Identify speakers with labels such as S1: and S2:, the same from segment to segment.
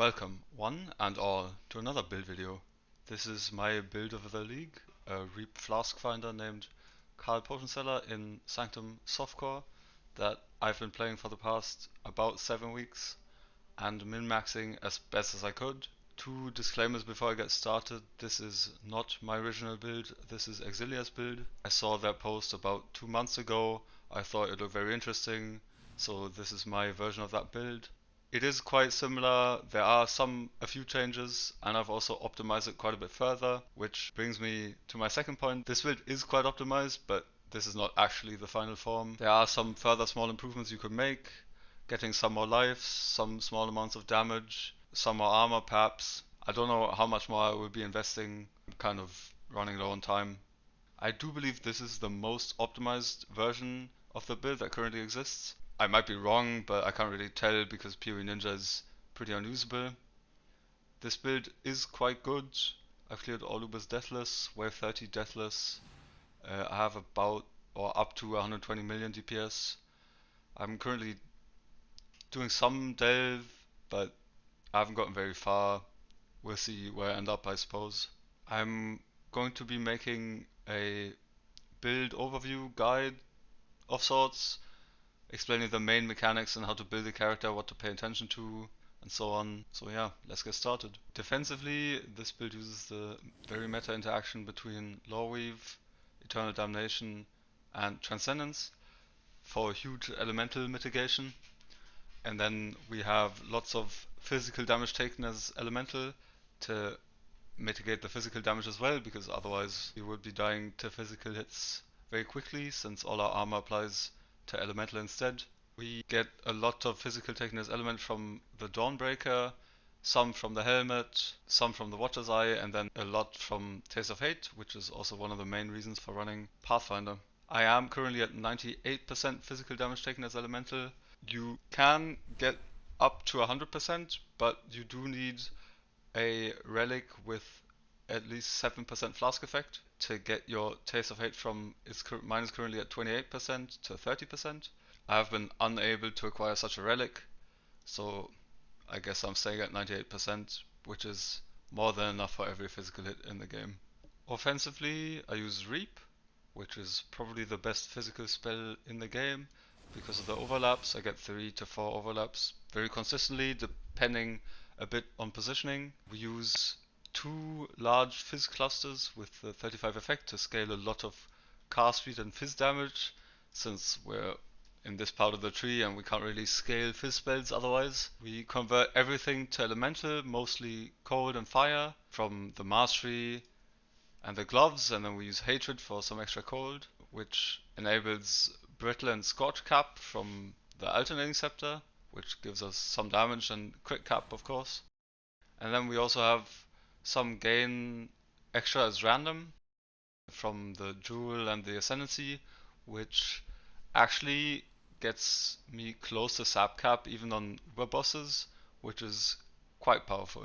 S1: Welcome, one and all, to another build video. This is my build of the league, a Reap flasfinder named Carl Potionseller in Sanctum Softcore that I've been playing for the past about 7 weeks and min-maxing as best as I could. Two disclaimers before I get started: this is not my original build, this is Exilia's build. I saw their post about 2 months ago, I thought it looked very interesting, so this is my version of that build. It is quite similar. There are a few changes, and I've also optimized it quite a bit further, which brings me to my second point. This build is quite optimized, but this is not actually the final form. There are some further small improvements you could make, getting some more lives, some small amounts of damage, some more armor perhaps. I don't know how much more I will be investing. I'm kind of running low on time. I do believe this is the most optimized version of the build that currently exists. I might be wrong, but I can't really tell because PoE Ninja is pretty unusable. This build is quite good. I've cleared all Ubers Deathless, Wave 30 Deathless. I have about or up to 120 million DPS. I'm currently doing some delve, but I haven't gotten very far. We'll see where I end up, I suppose. I'm going to be making a build overview guide of sorts, explaining the main mechanics and how to build a character, what to pay attention to, and so on. So yeah, let's get started. Defensively, this build uses the very meta interaction between Loreweave, Eternal Damnation, and Transcendence for huge elemental mitigation. And then we have lots of physical damage taken as elemental to mitigate the physical damage as well, because otherwise we would be dying to physical hits very quickly since all our armor applies to elemental instead. We get a lot of physical taken as element from the Dawnbreaker, some from the helmet, some from the Watcher's Eye, and then a lot from Taste of Hate, which is also one of the main reasons for running Pathfinder. I am currently at 98% physical damage taken as elemental. You can get up to 100%, but you do need a relic with at least 7% flask effect to get your Taste of Hate from mine is currently at 28% to 30%. I have been unable to acquire such a relic, so I guess I'm staying at 98%, which is more than enough for every physical hit in the game. Offensively, I use Reap, which is probably the best physical spell in the game. Because of the overlaps, I get 3 to 4 overlaps very consistently, depending a bit on positioning. We use 2 large fizz clusters with the 35 effect to scale a lot of cast speed and fizz damage, since we're in this part of the tree and we can't really scale fizz spells otherwise. We convert everything to elemental, mostly cold and fire, from the mastery and the gloves, and then we use hatred for some extra cold, which enables brittle and scorch cap from the alternating scepter, which gives us some damage and crit cap of course. And then we also have some gain extra as random from the jewel and the ascendancy, which actually gets me close to sap cap even on uber bosses, which is quite powerful.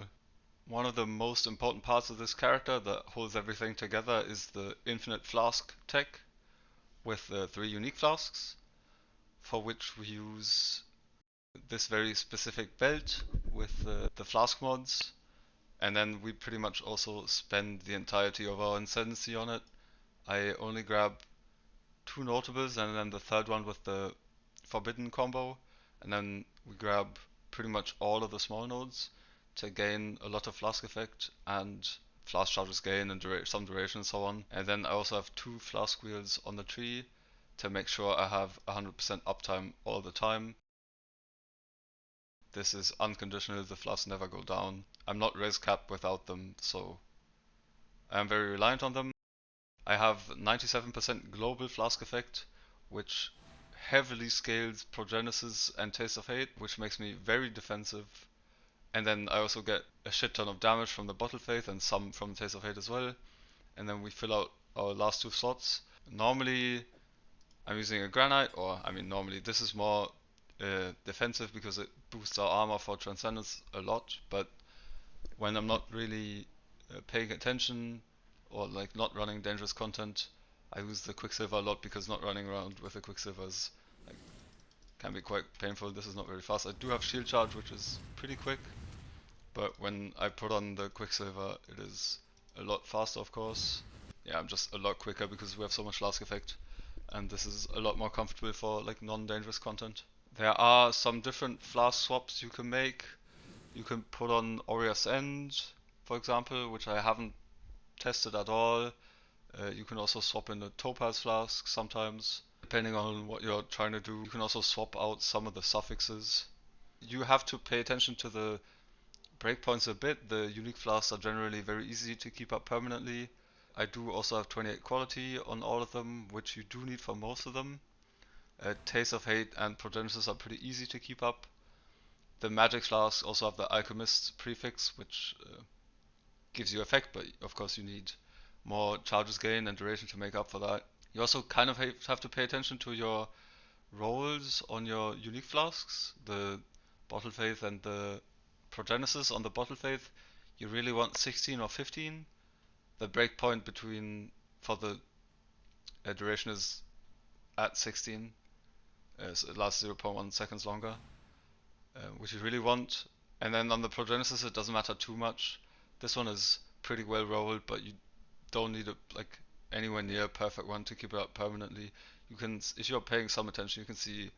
S1: One of the most important parts of this character that holds everything together is the infinite flask tech with the 3 unique flasks, for which we use this very specific belt with the flask mods, and then we pretty much also spend the entirety of our ascendancy on it. I only grab 2 notables and then the third one with the forbidden combo, and then we grab pretty much all of the small nodes to gain a lot of flask effect and flask charges gain and some duration and so on. And then I also have 2 flask wheels on the tree to make sure I have 100% uptime all the time. This is unconditional, the flasks never go down. I'm not raise capped without them, so I'm very reliant on them. I have 97% global flask effect, which heavily scales Progenesis and Taste of Hate, which makes me very defensive. And then I also get a shit ton of damage from the Bottle Faith and some from Taste of Hate as well. And then we fill out our last 2 slots. Normally I'm using a Granite, or I mean normally this is more defensive because it boosts our armor for Transcendence a lot, but when I'm not really paying attention or like not running dangerous content, I use the Quicksilver a lot because not running around with the Quicksilvers like, can be quite painful. This is not very fast. I do have shield charge, which is pretty quick, but when I put on the Quicksilver, it is a lot faster, of course. Yeah, I'm just a lot quicker because we have so much flask effect, and this is a lot more comfortable for like non-dangerous content. There are some different flask swaps you can make. You can put on Aurea's End, for example, which I haven't tested at all. You can also swap in the Topaz flask sometimes, depending on what you're trying to do. You can also swap out some of the suffixes. You have to pay attention to the breakpoints a bit. The unique flasks are generally very easy to keep up permanently. I do also have 28 quality on all of them, which you do need for most of them. Taste of Hate and Progenesis are pretty easy to keep up. The magic flasks also have the Alchemist prefix, which gives you effect, but of course you need more charges gain and duration to make up for that. You also kind of have to pay attention to your rolls on your unique flasks, the Bottle Faith and the Progenesis on the Bottle Faith. You really want 16 or 15. The breakpoint between for the duration is at 16, so it lasts 0.1 seconds longer, which you really want. And then on the Progenesis, it doesn't matter too much. This one is pretty well rolled, but you don't need a like anywhere near a perfect one to keep it up permanently. You can, if you're paying some attention, you can see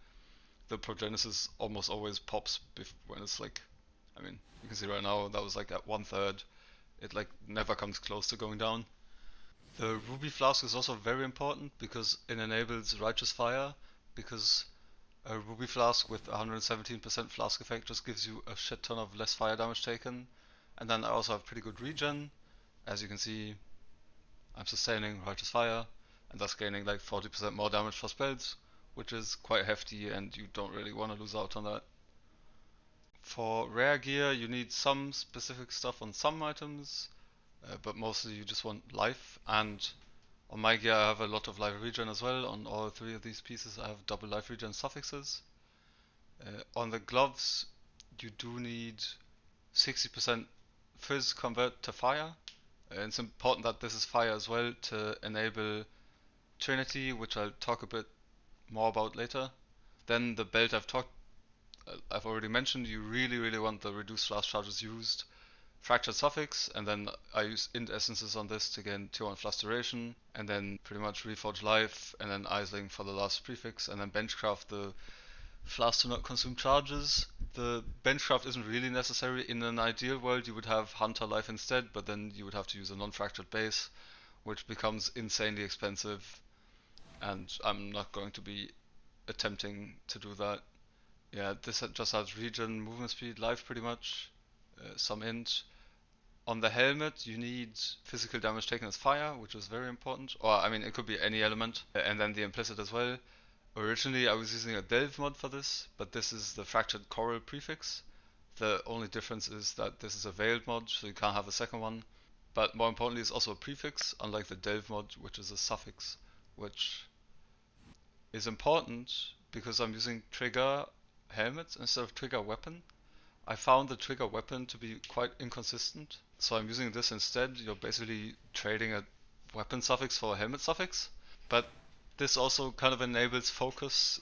S1: the Progenesis almost always pops when it's like, I mean, you can see right now that was like at 1/3. It like never comes close to going down. The Ruby Flask is also very important because it enables Righteous Fire, because a Ruby Flask with 117% Flask effect just gives you a shit ton of less fire damage taken. And then I also have pretty good regen. As you can see, I'm sustaining Righteous Fire and thus gaining like 40% more damage for spells, which is quite hefty and you don't really want to lose out on that. For rare gear, you need some specific stuff on some items, but mostly you just want life. And on my gear, I have a lot of life regen as well. On all three of these pieces, I have double life regen suffixes. On the gloves, you do need 60% fizz convert to fire. And it's important that this is fire as well to enable Trinity, which I'll talk a bit more about later. Then the belt I've already mentioned. You really want the reduced flask charges used. Fractured suffix, and then I use int essences on this to gain 2 on flask duration, and then pretty much reforge life, and then Isling for the last prefix, and then benchcraft the flask to not consume charges. The benchcraft isn't really necessary. In an ideal world you would have Hunter life instead, but then you would have to use a non-fractured base, which becomes insanely expensive, and I'm not going to be attempting to do that. Yeah, this just has regen, movement speed, life pretty much, some int. On the helmet, you need physical damage taken as fire, which is very important. Or, I mean, it could be any element, and then the implicit as well. Originally, I was using a delve mod for this, but this is the fractured coral prefix. The only difference is that this is a veiled mod, so you can't have a second one. But more importantly, it's also a prefix, unlike the delve mod, which is a suffix, which is important because I'm using trigger helmets instead of trigger weapon. I found the trigger weapon to be quite inconsistent, so I'm using this instead. You're basically trading a weapon suffix for a helmet suffix, but this also kind of enables focus,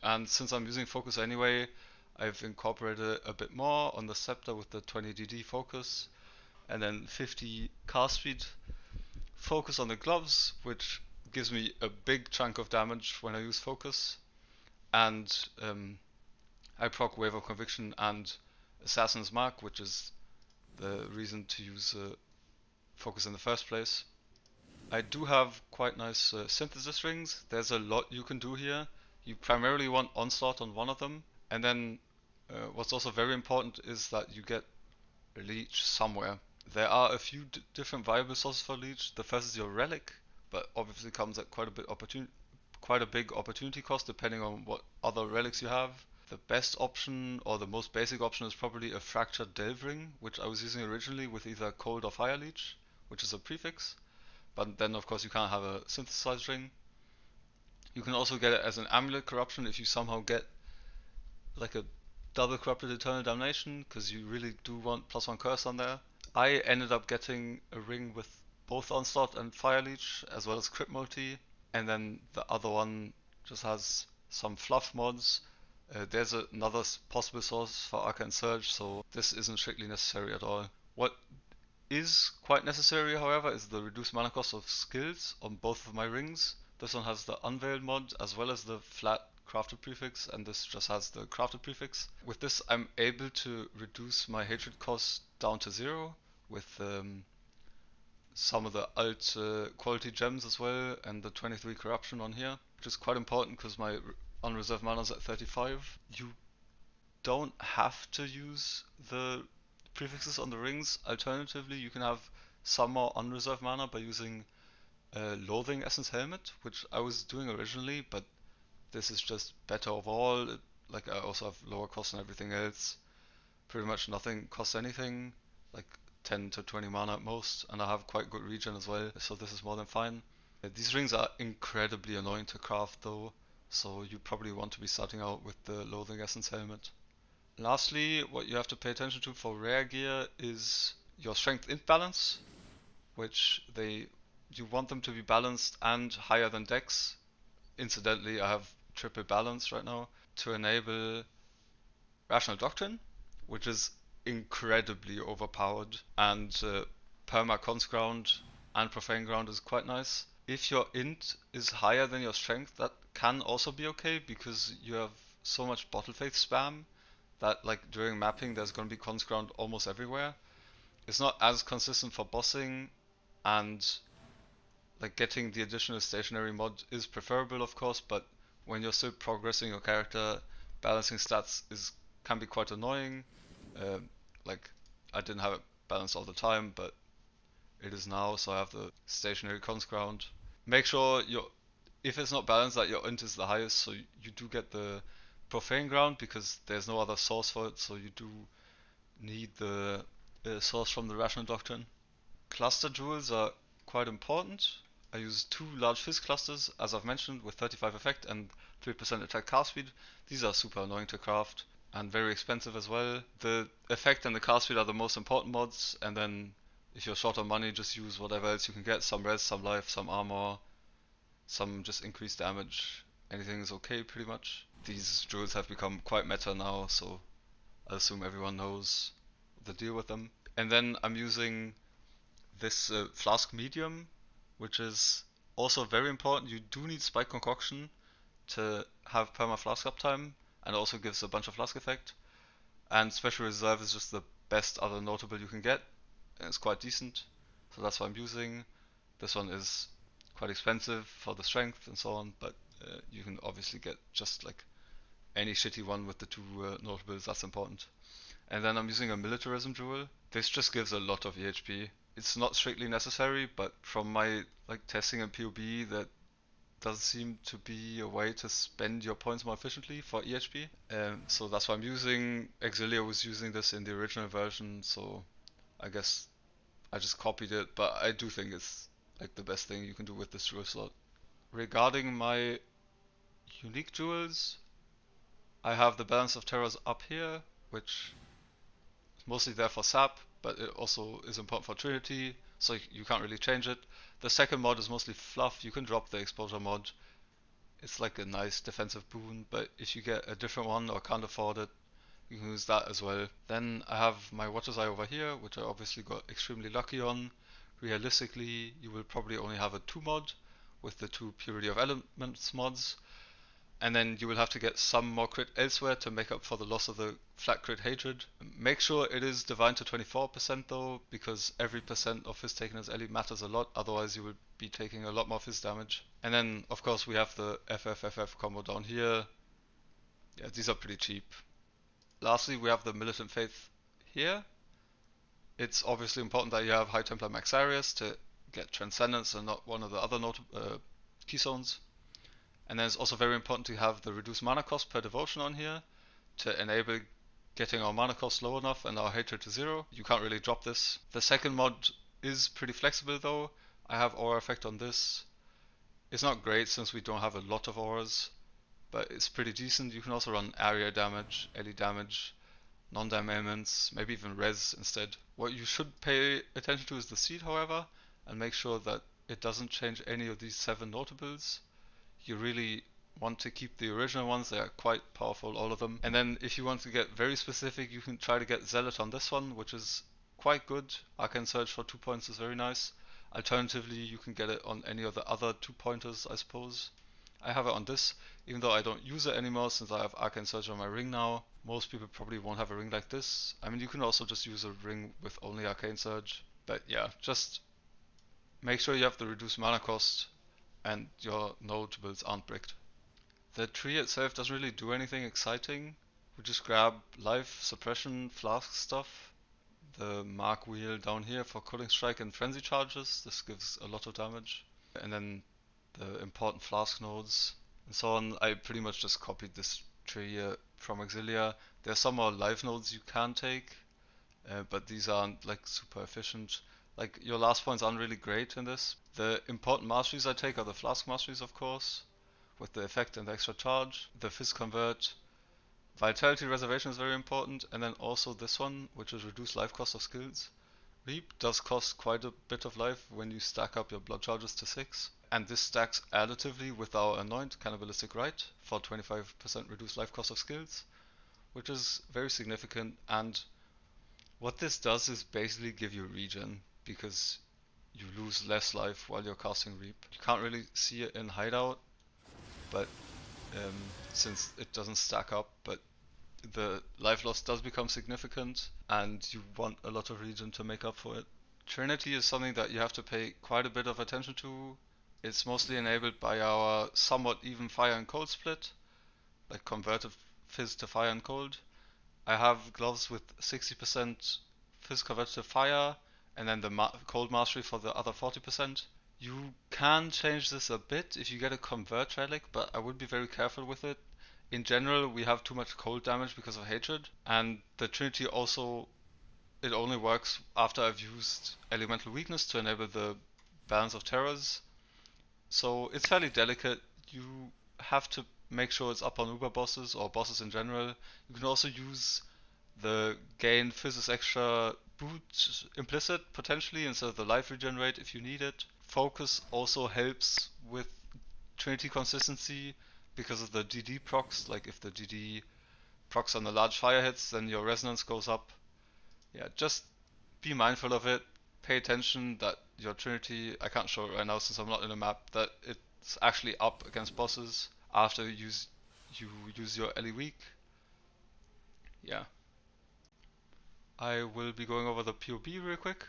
S1: and since I'm using focus anyway, I've incorporated a bit more on the scepter with the 20 DD focus, and then 50 cast speed focus on the gloves, which gives me a big chunk of damage when I use focus, and I proc Wave of Conviction and Assassin's Mark, which is the reason to use focus in the first place. I do have quite nice synthesis rings. There's a lot you can do here. You primarily want onslaught on one of them, and then what's also very important is that you get leech somewhere. There are a few different viable sources for leech. The first is your relic, but obviously comes at quite a big opportunity cost depending on what other relics you have. The best option, or the most basic option, is probably a fractured delve ring, which I was using originally with either cold or fire leech, which is a prefix. But then of course you can't have a synthesized ring. You can also get it as an amulet corruption if you somehow get like a double corrupted eternal damnation, because you really do want +1 curse on there. I ended up getting a ring with both onslaught and fire leech, as well as crit multi, and then the other one just has some fluff mods. There's another possible source for Arcane Surge, so this isn't strictly necessary at all. What is quite necessary, however, is the reduced mana cost of skills on both of my rings. This one has the Unveiled mod as well as the flat crafted prefix, and this just has the crafted prefix. With this, I'm able to reduce my hatred cost down to 0 with some of the alt quality gems as well, and the 23 corruption on here, which is quite important because my unreserved mana is at 35. You don't have to use the prefixes on the rings. Alternatively, you can have some more unreserved mana by using Loathing Essence Helmet, which I was doing originally, but this is just better overall. Like I also have lower costs and everything else. Pretty much nothing costs anything, like 10 to 20 mana at most, and I have quite good regen as well, so this is more than fine. These rings are incredibly annoying to craft though, so you probably want to be starting out with the Loathing Essence Helmet. Lastly, what you have to pay attention to for rare gear is your strength int balance, which you want them to be balanced and higher than dex. Incidentally, I have triple balance right now to enable Rational Doctrine, which is incredibly overpowered, and Perma Cons Ground and Profane Ground is quite nice. If your int is higher than your strength, that can also be okay because you have so much Bottle Faith spam that like during mapping there's going to be cons ground almost everywhere. It's not as consistent for bossing, and like getting the additional stationary mod is preferable of course, but when you're still progressing your character, balancing stats is can be quite annoying. Like I didn't have it balanced all the time, but it is now, so I have the stationary cons ground. Make sure your if it's not balanced that your int is the highest, so you do get the profane ground because there's no other source for it, so you do need the source from the rational doctrine. Cluster jewels are quite important. I use two large fizz clusters, as I've mentioned, with 35 effect and 3% attack cast speed. These are super annoying to craft and very expensive as well. The effect and the cast speed are the most important mods, and then if you're short on money, just use whatever else you can get. Some res, some life, some armor, some just increased damage. Anything is okay pretty much. These jewels have become quite meta now, so I assume everyone knows the deal with them. And then I'm using this flask medium, which is also very important. You do need spike concoction to have perma flask uptime, and also gives a bunch of flask effect. And special reserve is just the best other notable you can get, and it's quite decent, so that's what I'm using. This one is quite expensive for the strength and so on, but you can obviously get just like any shitty one with the two notables. That's important. And then I'm using a militarism jewel. This just gives a lot of EHP. It's not strictly necessary, but from my like testing and POB, that does seem to be a way to spend your points more efficiently for EHP. So that's what I'm using. Exilia was using this in the original version, so I guess I just copied it, but I do think it's like the best thing you can do with this jewel slot. Regarding my unique jewels, I have the Balance of Terrors up here, which mostly there for sap, but it also is important for Trinity, so you can't really change it. The second mod is mostly fluff. You can drop the exposure mod. It's like a nice defensive boon, but if you get a different one or can't afford it, you can use that as well. Then I have my Watcher's Eye over here, which I obviously got extremely lucky on. Realistically, you will probably only have a 2 mod with the 2 Purity of Elements mods, and then you will have to get some more crit elsewhere to make up for the loss of the flat crit hatred. Make sure it is divine to 24% though, because every percent of fizz taken as Ellie matters a lot, otherwise you will be taking a lot more fizz damage. And then of course we have the FFFF combo down here. Yeah, these are pretty cheap. Lastly, we have the Militant Faith here. It's obviously important that you have High Templar Maxarius to get Transcendence and not one of the other keyzones. And then it's also very important to have the reduced mana cost per devotion on here to enable getting our mana cost low enough and our hatred to 0. You can't really drop this. The second mod is pretty flexible though. I have aura effect on this. It's not great since we don't have a lot of auras, but it's pretty decent. You can also run area damage, Ellie damage, non-dam elements, maybe even res instead. What you should pay attention to is the seed, however, and make sure that it doesn't change any of these 7 notables. You really want to keep the original ones, they are quite powerful, all of them. And then if you want to get very specific, you can try to get Zealot on this one, which is quite good. Arcane Surge for 2 points is very nice. Alternatively, you can get it on any of the other 2-pointers, I suppose. I have it on this, even though I don't use it anymore since I have Arcane Surge on my ring now. Most people probably won't have a ring like this. I mean, you can also just use a ring with only Arcane Surge. But yeah, just make sure you have the reduced mana cost and your node builds aren't bricked. The tree itself doesn't really do anything exciting. We just grab life, suppression, flask stuff. The mark wheel down here for cooling strike and frenzy charges. This gives a lot of damage. And then the important flask nodes and so on. I pretty much just copied this tree here from Exilia. There are some more life nodes you can take, but these aren't like super efficient. Like your last points aren't really great in this. The important masteries I take are the flask masteries, of course, with the effect and the extra charge. The fizz convert, vitality reservation is very important, and then also this one, which is reduced life cost of skills. Reap does cost quite a bit of life when you stack up your blood charges to 6, and this stacks additively with our Anoint Cannibalistic Rite for 25% reduced life cost of skills, which is very significant. And what this does is basically give you regen, because you lose less life while you're casting Reap. You can't really see it in Hideout, but since it doesn't stack up, but the life loss does become significant and you want a lot of regen to make up for it. Trinity is something that you have to pay quite a bit of attention to. It's mostly enabled by our somewhat even fire and cold split, like converted fizz to fire and cold. I have gloves with 60% fizz converted to fire and then the cold mastery for the other 40%. You can change this a bit if you get a convert relic, but I would be very careful with it. In general, we have too much cold damage because of hatred, and the Trinity also, it only works after I've used elemental weakness to enable the balance of terrors. So it's fairly delicate. You have to make sure it's up on Uber bosses or bosses in general. You can also use the gain physis extra boot implicit potentially instead of the life regenerate if you need it. Focus also helps with Trinity consistency because of the GD procs. Like if the GD procs on the large fire hits, then your resonance goes up. Yeah, just be mindful of it. Pay attention that your Trinity, I can't show it right now since I'm not in a map, that it's actually up against bosses after you use your Ellie weak. Yeah. I will be going over the POB real quick.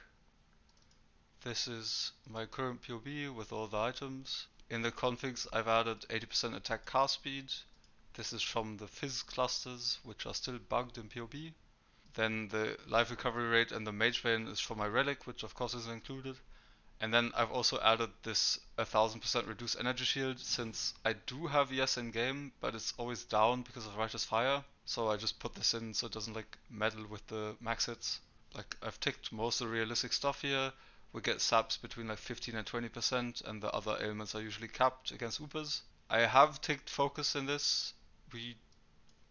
S1: This is my current POB with all the items. In the configs I've added 80% attack cast speed. This is from the fizz clusters, which are still bugged in POB. Then the life recovery rate and the mage vein is for my relic, which of course isn't included. And then I've also added this 1000% reduced energy shield, since I do have ES in game, but it's always down because of Righteous Fire. So I just put this in so it doesn't like meddle with the max hits. Like I've ticked most of the realistic stuff here. We get saps between like 15 and 20%, and the other ailments are usually capped against Upas. I have ticked focus in this. We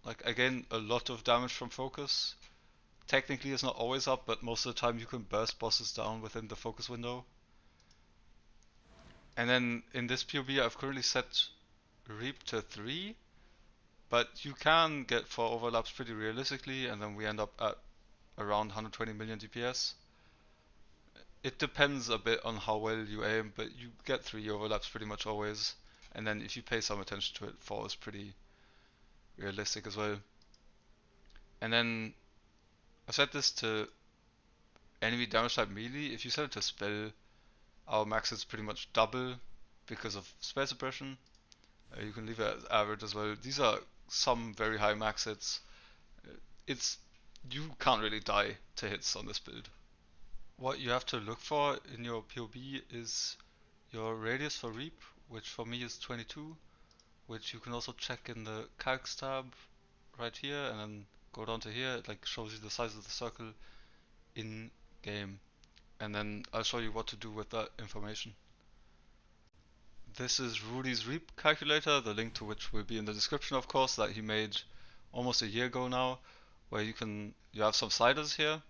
S1: like again a lot of damage from focus. Technically it's not always up, but most of the time you can burst bosses down within the focus window. And then in this POB I've currently set Reap to 3, but you can get 4 overlaps pretty realistically, and then we end up at around 120 million DPS. It depends a bit on how well you aim, but you get 3 overlaps pretty much always. And then if you pay some attention to it, 4 is pretty realistic as well. And then I set this to enemy damage type melee. If you set it to spell, our max is pretty much double because of spell suppression. You can leave it as average as well. These are some very high max hits. It's You can't really die to hits on this build. What you have to look for in your POB is your radius for Reap, which for me is 22, which you can also check in the calcs tab right here, and then go down to here. It like shows you the size of the circle in game, and then I'll show you what to do with that information. This is Rudy's Reap calculator, the link to which will be in the description, of course, that he made almost a year ago now, where you have some sliders here.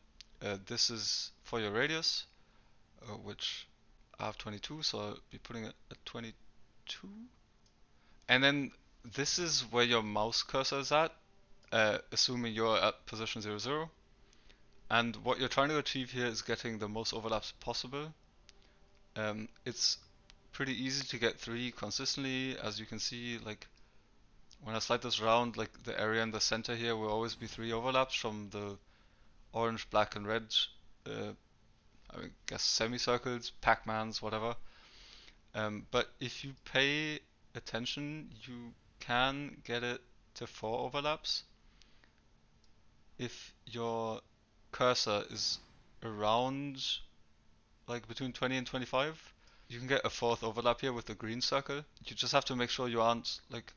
S1: This is for your radius, which I have 22, so I'll be putting it at 22. And then this is where your mouse cursor is at, assuming you're at position 0, 0. And what you're trying to achieve here is getting the most overlaps possible. It's pretty easy to get 3 consistently, as you can see, like when I slide this around, like the area in the center here will always be 3 overlaps from the orange, black, and red, uh, I guess semicircles, Pac-Mans, whatever. But if you pay attention, you can get it to 4 overlaps if your cursor is around like between 20 and 25. You can get a 4th overlap here with the green circle. You just have to make sure you aren't like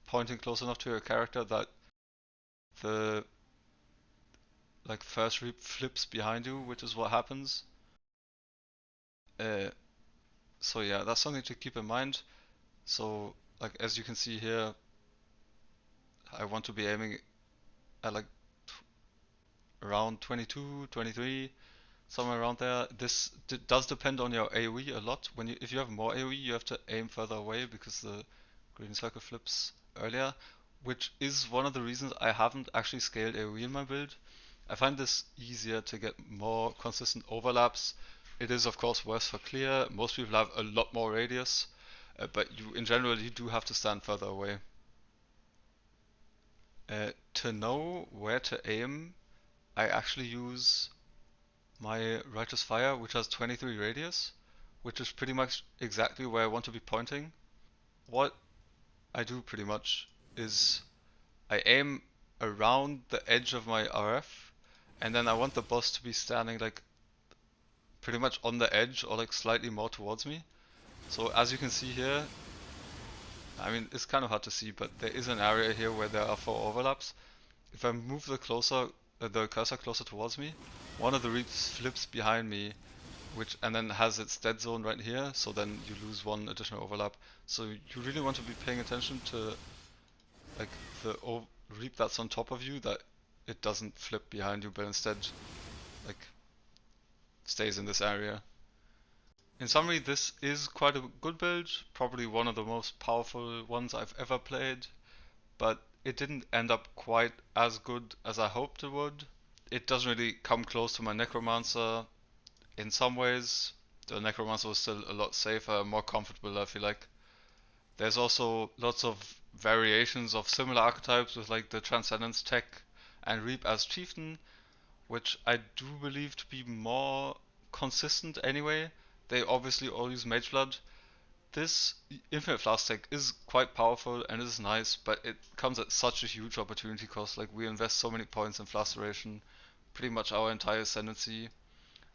S1: pointing close enough to your character that the like first reap flips behind you, which is what happens. Uh, so yeah, that's something to keep in mind. So like as you can see here, I want to be aiming at like around 22, 23, somewhere around there. This does depend on your AoE a lot. If you have more AoE, you have to aim further away because the green circle flips earlier, which is one of the reasons I haven't actually scaled AoE in my build. I find this easier to get more consistent overlaps. It is of course worse for clear. Most people have a lot more radius, but in general you do have to stand further away. To know where to aim, I actually use my Righteous Fire, which has 23 radius, which is pretty much exactly where I want to be pointing. What I do pretty much is I aim around the edge of my RF, and then I want the boss to be standing like pretty much on the edge or like slightly more towards me. So as you can see here, I mean it's kind of hard to see, but there is an area here where there are 4 overlaps. If I move the cursor closer towards me, one of the reeds flips behind me, which and then has its dead zone right here, so then you lose 1 additional overlap. So you really want to be paying attention to like the reap that's on top of you, that it doesn't flip behind you, but instead like stays in this area. In summary, this is quite a good build, probably one of the most powerful ones I've ever played, but it didn't end up quite as good as I hoped it would. It doesn't really come close to my Necromancer in some ways. The Necromancer was still a lot safer, more comfortable, I feel like. There's also lots of variations of similar archetypes with like the Transcendence tech and Reap as Chieftain, which I do believe to be more consistent anyway. They obviously all use Mage Blood. This Infinite Flask tech is quite powerful and is nice, but it comes at such a huge opportunity cost. Like we invest so many points in Flask duration, pretty much our entire ascendancy.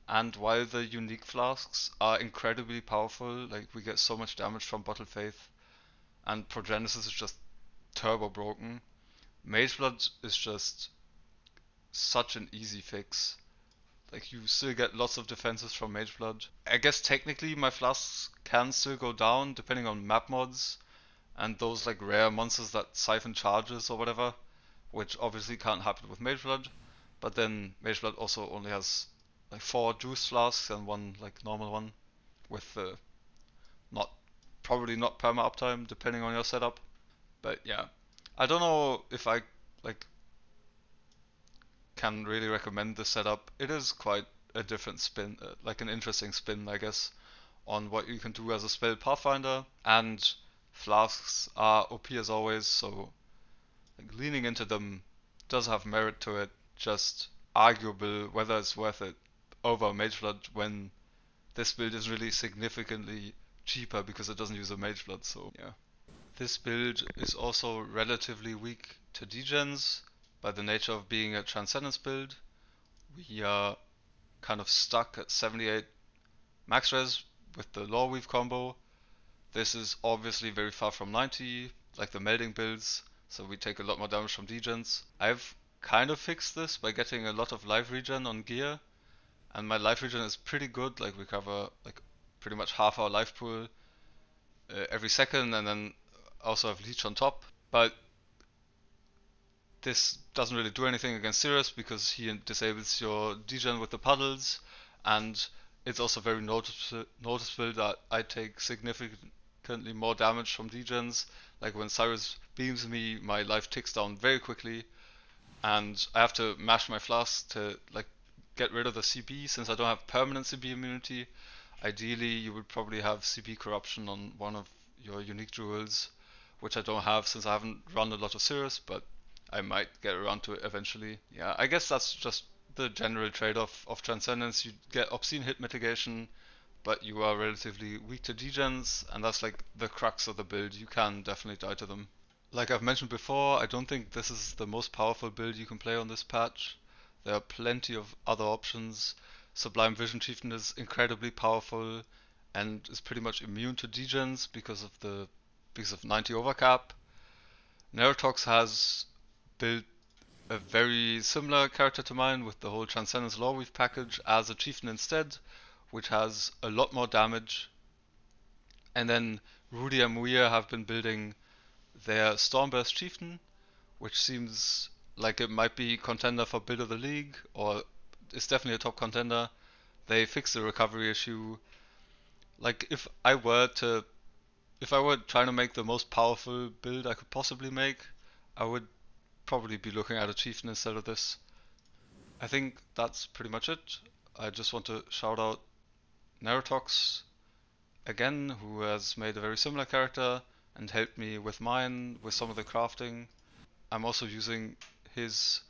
S1: And while the unique flasks are incredibly powerful, like we get so much damage from Bottle Faith, and Progenesis is just turbo broken, Mage Blood is just such an easy fix. Like you still get lots of defenses from Mage Blood. I guess technically my flasks can still go down depending on map mods and those like rare monsters that siphon charges or whatever, which obviously can't happen with Mage Blood. But then Mage Blood also only has like 4 juice flasks and 1 like normal one with not probably not perma uptime depending on your setup. But yeah, I don't know if I like can really recommend this setup. It is quite a different spin, like an interesting spin, I guess, on what you can do as a spell Pathfinder. And flasks are OP as always, so like, leaning into them does have merit to it. Just arguable whether it's worth it over Mage Flood when this build is really significantly cheaper because it doesn't use a Mage Flood. So yeah. This build is also relatively weak to degens by the nature of being a Transcendence build. We are kind of stuck at 78 max res with the Lore Weave combo. This is obviously very far from 90, like the melding builds, so we take a lot more damage from degens. I've kind of fixed this by getting a lot of life regen on gear, and my life regen is pretty good, like we cover like pretty much half our life pool every second, and then also have leech on top. But this doesn't really do anything against Sirius because he disables your degen with the puddles, and it's also very noticeable that I take significantly more damage from degens Like when Cyrus beams me, my life ticks down very quickly, and I have to mash my flasks to like get rid of the CB since I don't have permanent CB immunity. Ideally, you would probably have CB corruption on one of your unique jewels, which I don't have since I haven't run a lot of Cirrus, but I might get around to it eventually. Yeah, I guess that's just the general trade-off of Transcendence. You get obscene hit mitigation, but you are relatively weak to degens, and that's like the crux of the build. You can definitely die to them. Like I've mentioned before, I don't think this is the most powerful build you can play on this patch. There are plenty of other options. Sublime Vision Chieftain is incredibly powerful and is pretty much immune to degens because of 90 overcap. Nerotox has built a very similar character to mine with the whole Transcendence Lawweave package as a chieftain instead, which has a lot more damage. And then Rudy and Muir have been building their Stormburst Chieftain, which seems like it might be contender for Build of the League, or it's definitely a top contender. They fixed the recovery issue. Like if I were trying to make the most powerful build I could possibly make, I would probably be looking at a chieftain instead of this. I think that's pretty much it. I just want to shout out Nerotox again, who has made a very similar character and helped me with mine with some of the crafting. I'm also using his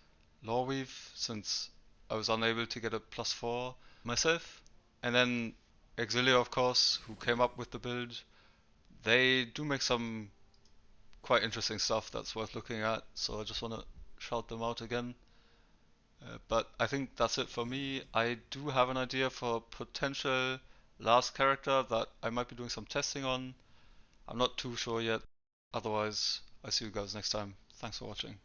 S1: Lawweave since I was unable to get a +4 myself. And then Exilia, of course, who came up with the build. They do make some quite interesting stuff that's worth looking at, so I just want to shout them out again. But I think that's it for me. I do have an idea for potential last character that I might be doing some testing on. I'm not too sure yet. Otherwise, I see you guys next time. Thanks for watching.